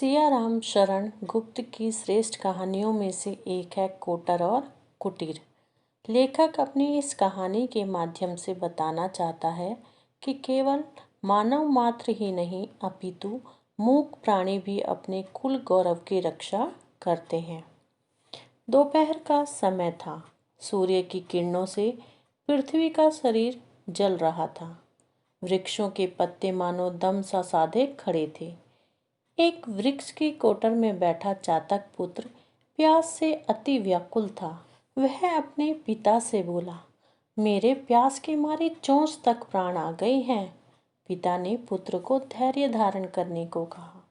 सियाराम शरण गुप्त की श्रेष्ठ कहानियों में से एक है कोटर और कुटीर। लेखक अपनी इस कहानी के माध्यम से बताना चाहता है कि केवल मानव मात्र ही नहीं अपितु मूक प्राणी भी अपने कुल गौरव की रक्षा करते हैं। दोपहर का समय था। सूर्य की किरणों से पृथ्वी का शरीर जल रहा था। वृक्षों के पत्ते मानो दम सा साधे खड़े थे। एक वृक्ष की कोटर में बैठा चातक पुत्र प्यास से अति व्याकुल था। वह अपने पिता से बोला, मेरे प्यास के मारे चोंच तक प्राण आ गए हैं। पिता ने पुत्र को धैर्य धारण करने को कहा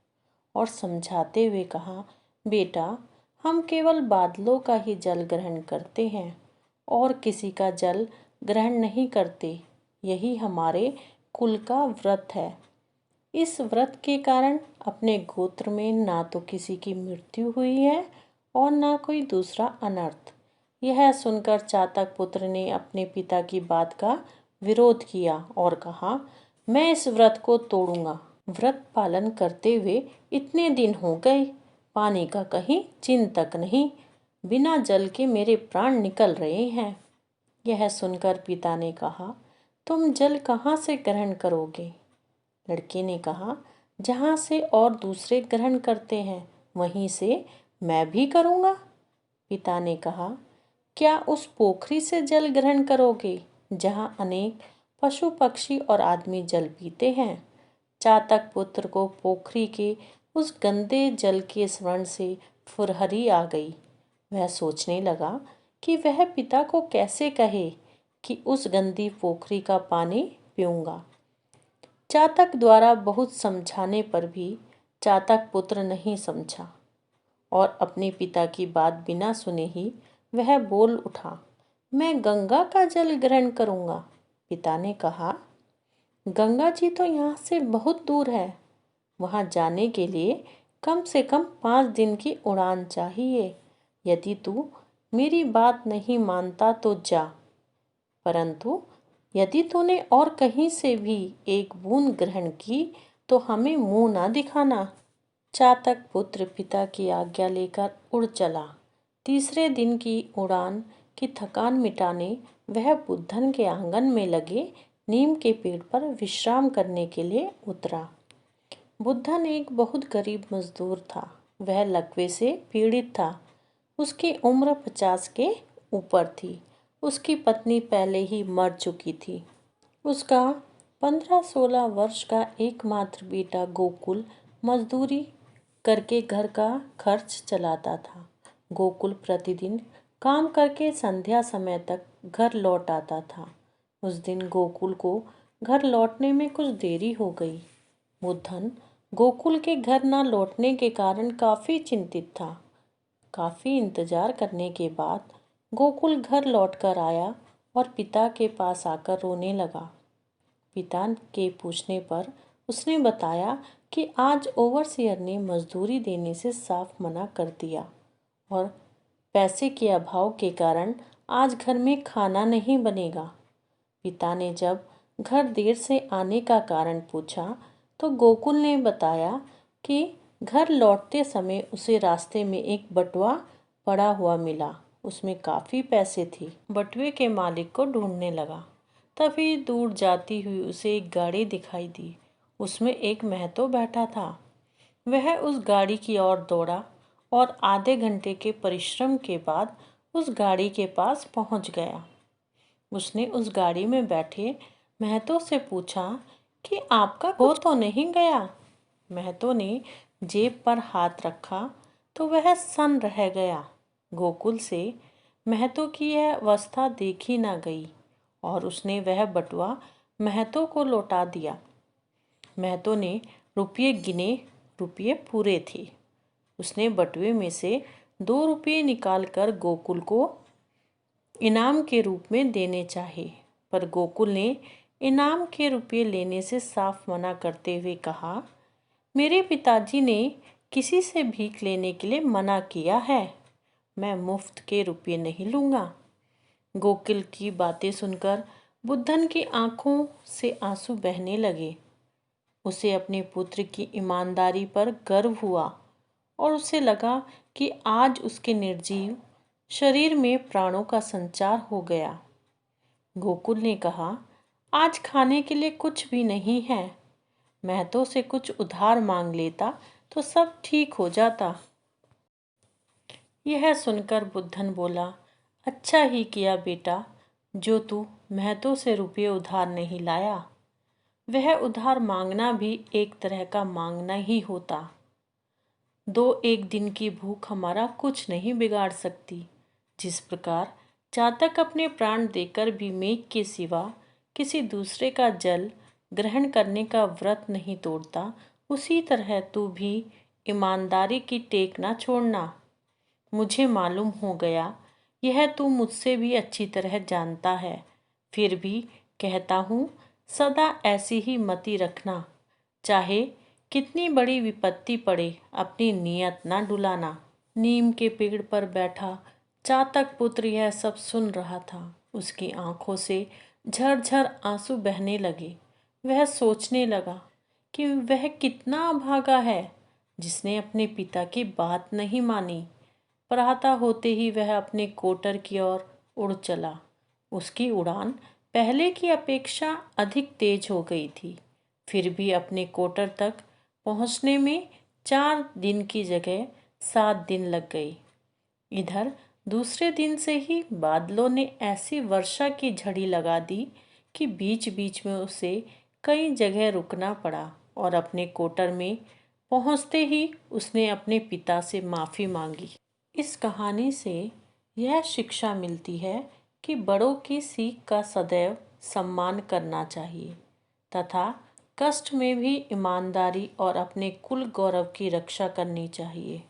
और समझाते हुए कहा, बेटा, हम केवल बादलों का ही जल ग्रहण करते हैं और किसी का जल ग्रहण नहीं करते। यही हमारे कुल का व्रत है। इस व्रत के कारण अपने गोत्र में ना तो किसी की मृत्यु हुई है और ना कोई दूसरा अनर्थ। यह सुनकर चातक पुत्र ने अपने पिता की बात का विरोध किया और कहा, मैं इस व्रत को तोड़ूंगा। व्रत पालन करते हुए इतने दिन हो गए, पानी का कहीं चिन्ह तक नहीं। बिना जल के मेरे प्राण निकल रहे हैं। यह सुनकर पिता ने कहा, तुम जल कहाँ से ग्रहण करोगे? लड़के ने कहा, जहाँ से और दूसरे ग्रहण करते हैं वहीं से मैं भी करूँगा। पिता ने कहा, क्या उस पोखरी से जल ग्रहण करोगे जहाँ अनेक पशु पक्षी और आदमी जल पीते हैं? चातक पुत्र को पोखरी के उस गंदे जल के स्मरण से फुरहरी आ गई। वह सोचने लगा कि वह पिता को कैसे कहे कि उस गंदी पोखरी का पानी पीऊँगा। चातक द्वारा बहुत समझाने पर भी चातक पुत्र नहीं समझा और अपने पिता की बात बिना सुने ही वह बोल उठा, मैं गंगा का जल ग्रहण करूँगा। पिता ने कहा, गंगा जी तो यहाँ से बहुत दूर है। वहाँ जाने के लिए कम से कम 5 दिन की उड़ान चाहिए। यदि तू मेरी बात नहीं मानता तो जा, परंतु यदि तूने और कहीं से भी एक बूंद ग्रहण की तो हमें मुंह ना दिखाना। चातक पुत्र पिता की आज्ञा लेकर उड़ चला। तीसरे दिन की उड़ान की थकान मिटाने वह बुद्धन के आंगन में लगे नीम के पेड़ पर विश्राम करने के लिए उतरा। बुद्धन एक बहुत गरीब मजदूर था। वह लकवे से पीड़ित था। उसकी उम्र 50 के ऊपर थी। उसकी पत्नी पहले ही मर चुकी थी। उसका 15-16 वर्ष का एकमात्र बेटा गोकुल मजदूरी करके घर का खर्च चलाता था। गोकुल प्रतिदिन काम करके संध्या समय तक घर लौट आता था। उस दिन गोकुल को घर लौटने में कुछ देरी हो गई। बुद्धन गोकुल के घर न लौटने के कारण काफ़ी चिंतित था। काफ़ी इंतजार करने के बाद गोकुल घर लौटकर आया और पिता के पास आकर रोने लगा। पिता के पूछने पर उसने बताया कि आज ओवरसियर ने मजदूरी देने से साफ मना कर दिया और पैसे के अभाव के कारण आज घर में खाना नहीं बनेगा। पिता ने जब घर देर से आने का कारण पूछा तो गोकुल ने बताया कि घर लौटते समय उसे रास्ते में एक बटुआ पड़ा हुआ मिला। उसमें काफ़ी पैसे थे। बटुए के मालिक को ढूंढने लगा। तभी दूर जाती हुई उसे एक गाड़ी दिखाई दी। उसमें एक महतो बैठा था। वह उस गाड़ी की ओर दौड़ा और आधे घंटे के परिश्रम के बाद उस गाड़ी के पास पहुंच गया। उसने उस गाड़ी में बैठे महतो से पूछा कि आपका हो तो नहीं गया? महतो ने जेब पर हाथ रखा तो वह सन्न रह गया। गोकुल से महतो की यह अवस्था देखी ना गई और उसने वह बटुआ महतो को लौटा दिया। महतो ने रुपये गिने, रुपये पूरे थे। उसने बटुए में से 2 रुपये निकालकर गोकुल को इनाम के रूप में देने चाहे, पर गोकुल ने इनाम के रुपये लेने से साफ मना करते हुए कहा, मेरे पिताजी ने किसी से भीख लेने के लिए मना किया है। मैं मुफ्त के रुपये नहीं लूँगा। गोकुल की बातें सुनकर बुद्धन की आंखों से आंसू बहने लगे। उसे अपने पुत्र की ईमानदारी पर गर्व हुआ और उसे लगा कि आज उसके निर्जीव शरीर में प्राणों का संचार हो गया। गोकुल ने कहा, आज खाने के लिए कुछ भी नहीं है। महतो से कुछ उधार मांग लेता तो सब ठीक हो जाता। यह सुनकर बुद्धन बोला, अच्छा ही किया बेटा, जो तू महतो से रुपये उधार नहीं लाया। वह उधार मांगना भी एक तरह का मांगना ही होता। दो एक दिन की भूख हमारा कुछ नहीं बिगाड़ सकती। जिस प्रकार चातक अपने प्राण देकर भी मेघ के सिवा किसी दूसरे का जल ग्रहण करने का व्रत नहीं तोड़ता, उसी तरह तू भी ईमानदारी की टेक ना छोड़ना। मुझे मालूम हो गया, यह तू मुझसे भी अच्छी तरह जानता है, फिर भी कहता हूँ, सदा ऐसी ही मति रखना। चाहे कितनी बड़ी विपत्ति पड़े, अपनी नीयत ना डुलाना। नीम के पेड़ पर बैठा चातक पुत्र यह सब सुन रहा था। उसकी आंखों से झरझर आंसू बहने लगे। वह सोचने लगा कि वह कितना अभागा है, जिसने अपने पिता की बात नहीं मानी। प्रातः होते ही वह अपने कोटर की ओर उड़ चला। उसकी उड़ान पहले की अपेक्षा अधिक तेज हो गई थी। फिर भी अपने कोटर तक पहुंचने में 4 दिन की जगह 7 दिन लग गई। इधर दूसरे दिन से ही बादलों ने ऐसी वर्षा की झड़ी लगा दी कि बीच बीच में उसे कई जगह रुकना पड़ा और अपने कोटर में पहुंचते ही उसने अपने पिता से माफ़ी मांगी। इस कहानी से यह शिक्षा मिलती है कि बड़ों की सीख का सदैव सम्मान करना चाहिए तथा कष्ट में भी ईमानदारी और अपने कुल गौरव की रक्षा करनी चाहिए।